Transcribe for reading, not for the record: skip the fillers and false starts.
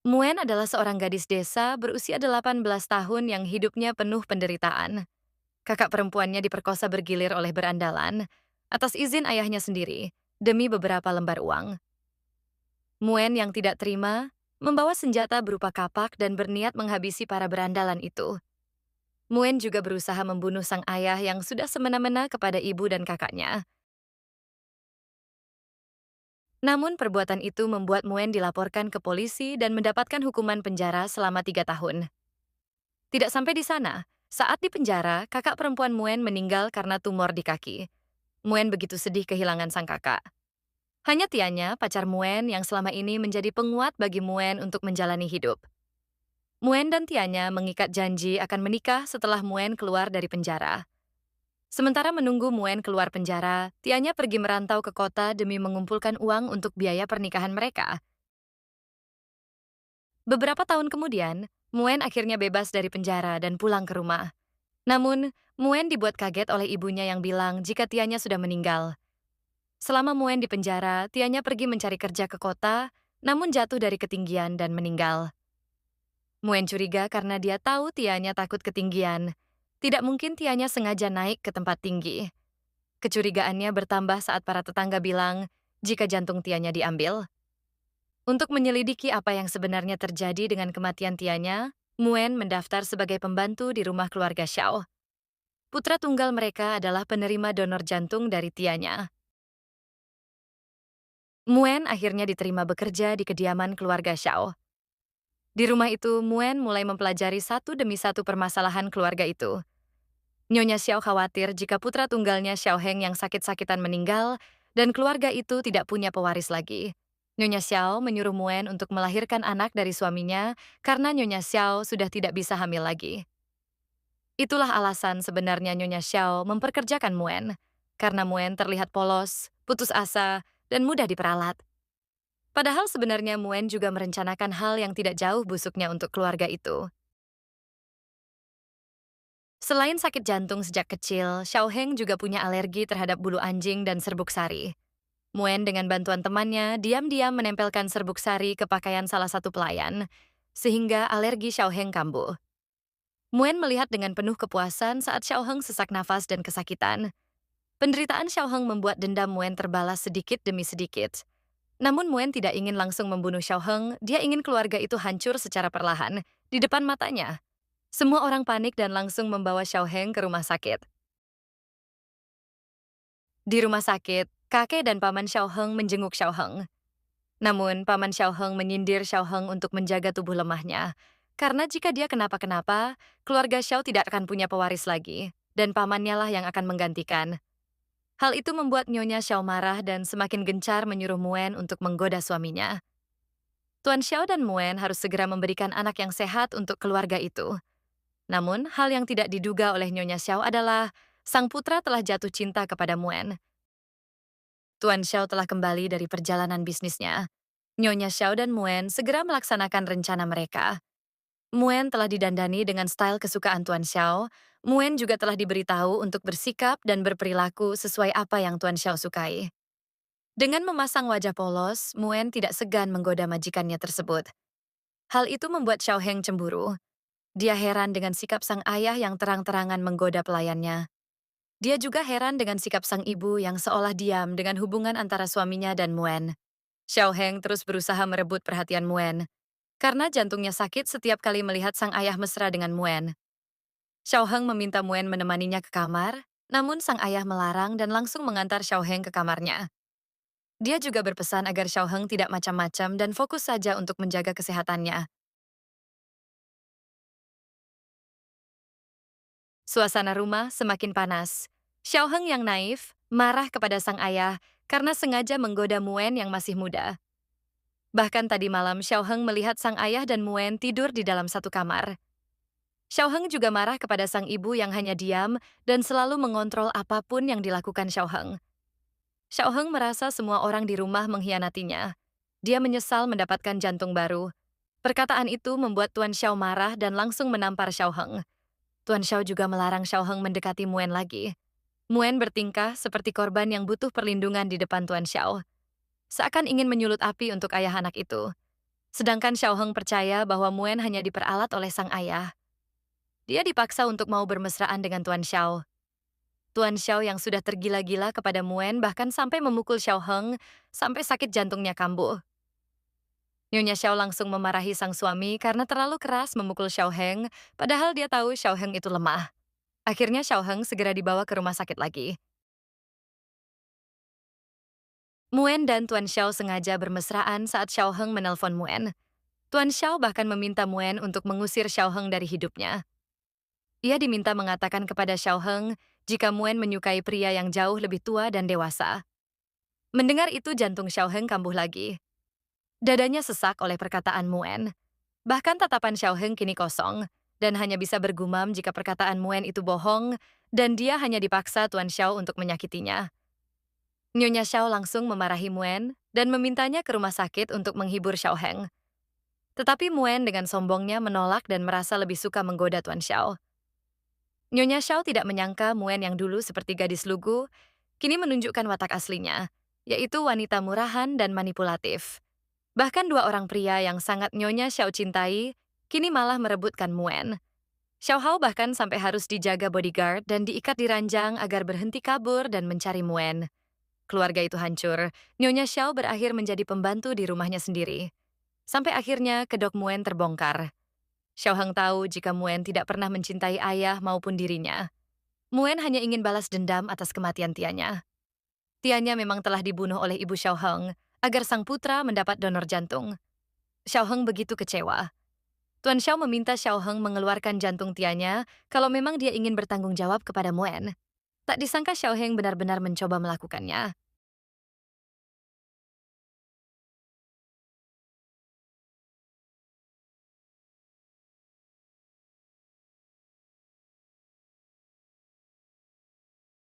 Muen adalah seorang gadis desa berusia 18 tahun yang hidupnya penuh penderitaan. Kakak perempuannya diperkosa bergilir oleh berandalan atas izin ayahnya sendiri demi beberapa lembar uang. Muen yang tidak terima membawa senjata berupa kapak dan berniat menghabisi para berandalan itu. Muen juga berusaha membunuh sang ayah yang sudah semena-mena kepada ibu dan kakaknya. Namun perbuatan itu membuat Muen dilaporkan ke polisi dan mendapatkan hukuman penjara selama 3 tahun. Tidak sampai di sana, saat di penjara, kakak perempuan Muen meninggal karena tumor di kaki. Muen begitu sedih kehilangan sang kakak. Hanya Tianya, pacar Muen yang selama ini menjadi penguat bagi Muen untuk menjalani hidup. Muen dan Tianya mengikat janji akan menikah setelah Muen keluar dari penjara. Sementara menunggu Muen keluar penjara, Tianya pergi merantau ke kota demi mengumpulkan uang untuk biaya pernikahan mereka. Beberapa tahun kemudian, Muen akhirnya bebas dari penjara dan pulang ke rumah. Namun, Muen dibuat kaget oleh ibunya yang bilang jika Tianya sudah meninggal. Selama Muen di penjara, Tianya pergi mencari kerja ke kota, namun jatuh dari ketinggian dan meninggal. Muen curiga karena dia tahu Tianya takut ketinggian. Tidak mungkin Tianya sengaja naik ke tempat tinggi. Kecurigaannya bertambah saat para tetangga bilang jika jantung Tianya diambil. Untuk menyelidiki apa yang sebenarnya terjadi dengan kematian Tianya, Muen mendaftar sebagai pembantu di rumah keluarga Xiao. Putra tunggal mereka adalah penerima donor jantung dari Tianya. Muen akhirnya diterima bekerja di kediaman keluarga Xiao. Di rumah itu, Muen mulai mempelajari satu demi satu permasalahan keluarga itu. Nyonya Xiao khawatir jika putra tunggalnya Xiao Heng yang sakit-sakitan meninggal dan keluarga itu tidak punya pewaris lagi. Nyonya Xiao menyuruh Muen untuk melahirkan anak dari suaminya karena Nyonya Xiao sudah tidak bisa hamil lagi. Itulah alasan sebenarnya Nyonya Xiao memperkerjakan Muen, karena Muen terlihat polos, putus asa, dan mudah diperalat. Padahal sebenarnya Muen juga merencanakan hal yang tidak jauh busuknya untuk keluarga itu. Selain sakit jantung sejak kecil, Xiao Heng juga punya alergi terhadap bulu anjing dan serbuk sari. Muen dengan bantuan temannya diam-diam menempelkan serbuk sari ke pakaian salah satu pelayan, sehingga alergi Xiao Heng kambuh. Muen melihat dengan penuh kepuasan saat Xiao Heng sesak nafas dan kesakitan. Penderitaan Xiao Heng membuat dendam Muen terbalas sedikit demi sedikit. Namun Muen tidak ingin langsung membunuh Xiao Heng, dia ingin keluarga itu hancur secara perlahan, di depan matanya. Semua orang panik dan langsung membawa Xiao Heng ke rumah sakit. Di rumah sakit, kakek dan paman Xiao Heng menjenguk Xiao Heng. Namun, paman Xiao Heng menyindir Xiao Heng untuk menjaga tubuh lemahnya. Karena jika dia kenapa-kenapa, keluarga Xiao tidak akan punya pewaris lagi, dan pamannya lah yang akan menggantikan. Hal itu membuat Nyonya Xiao marah dan semakin gencar menyuruh Muen untuk menggoda suaminya. Tuan Xiao dan Muen harus segera memberikan anak yang sehat untuk keluarga itu. Namun, hal yang tidak diduga oleh Nyonya Xiao adalah sang putra telah jatuh cinta kepada Muen. Tuan Xiao telah kembali dari perjalanan bisnisnya. Nyonya Xiao dan Muen segera melaksanakan rencana mereka. Muen telah didandani dengan style kesukaan Tuan Xiao. Muen juga telah diberitahu untuk bersikap dan berperilaku sesuai apa yang Tuan Xiao sukai. Dengan memasang wajah polos, Muen tidak segan menggoda majikannya tersebut. Hal itu membuat Xiao Heng cemburu. Dia heran dengan sikap sang ayah yang terang-terangan menggoda pelayannya. Dia juga heran dengan sikap sang ibu yang seolah diam dengan hubungan antara suaminya dan Muen. Xiao Heng terus berusaha merebut perhatian Muen, karena jantungnya sakit setiap kali melihat sang ayah mesra dengan Muen. Xiao Heng meminta Muen menemaninya ke kamar, namun sang ayah melarang dan langsung mengantar Xiao Heng ke kamarnya. Dia juga berpesan agar Xiao Heng tidak macam-macam dan fokus saja untuk menjaga kesehatannya. Suasana rumah semakin panas. Xiao Heng yang naif marah kepada sang ayah karena sengaja menggoda Muen yang masih muda. Bahkan tadi malam Xiao Heng melihat sang ayah dan Muen tidur di dalam satu kamar. Xiao Heng juga marah kepada sang ibu yang hanya diam dan selalu mengontrol apapun yang dilakukan Xiao Heng. Xiao Heng merasa semua orang di rumah mengkhianatinya. Dia menyesal mendapatkan jantung baru. Perkataan itu membuat Tuan Xiao marah dan langsung menampar Xiao Heng. Tuan Xiao juga melarang Xiao Heng mendekati Muen lagi. Muen bertingkah seperti korban yang butuh perlindungan di depan Tuan Xiao. Seakan ingin menyulut api untuk ayah anak itu. Sedangkan Xiao Heng percaya bahwa Muen hanya diperalat oleh sang ayah. Dia dipaksa untuk mau bermesraan dengan Tuan Xiao. Tuan Xiao yang sudah tergila-gila kepada Muen bahkan sampai memukul Xiao Heng sampai sakit jantungnya kambuh. Nyonya Xiao langsung memarahi sang suami karena terlalu keras memukul Xiao Heng, padahal dia tahu Xiao Heng itu lemah. Akhirnya Xiao Heng segera dibawa ke rumah sakit lagi. Muen dan Tuan Xiao sengaja bermesraan saat Xiao Heng menelpon Muen. Tuan Xiao bahkan meminta Muen untuk mengusir Xiao Heng dari hidupnya. Ia diminta mengatakan kepada Xiao Heng jika Muen menyukai pria yang jauh lebih tua dan dewasa. Mendengar itu jantung Xiao Heng kambuh lagi. Dadanya sesak oleh perkataan Muen. Bahkan tatapan Xiao Heng kini kosong, dan hanya bisa bergumam jika perkataan Muen itu bohong, dan dia hanya dipaksa Tuan Xiao untuk menyakitinya. Nyonya Xiao langsung memarahi Muen dan memintanya ke rumah sakit untuk menghibur Xiao Heng. Tetapi Muen dengan sombongnya menolak dan merasa lebih suka menggoda Tuan Xiao. Nyonya Xiao tidak menyangka Muen yang dulu seperti gadis lugu, kini menunjukkan watak aslinya, yaitu wanita murahan dan manipulatif. Bahkan dua orang pria yang sangat Nyonya Xiao cintai, kini malah merebutkan Muen. Xiao Hao bahkan sampai harus dijaga bodyguard dan diikat di ranjang agar berhenti kabur dan mencari Muen. Keluarga itu hancur, Nyonya Xiao berakhir menjadi pembantu di rumahnya sendiri. Sampai akhirnya kedok Muen terbongkar. Xiao Heng tahu jika Muen tidak pernah mencintai ayah maupun dirinya. Muen hanya ingin balas dendam atas kematian Tianya. Tianya memang telah dibunuh oleh ibu Xiao Heng agar sang putra mendapat donor jantung. Xiao Heng begitu kecewa. Tuan Xiao meminta Xiao Heng mengeluarkan jantung Tianya kalau memang dia ingin bertanggung jawab kepada Muen. Tak disangka Xiao Heng benar-benar mencoba melakukannya.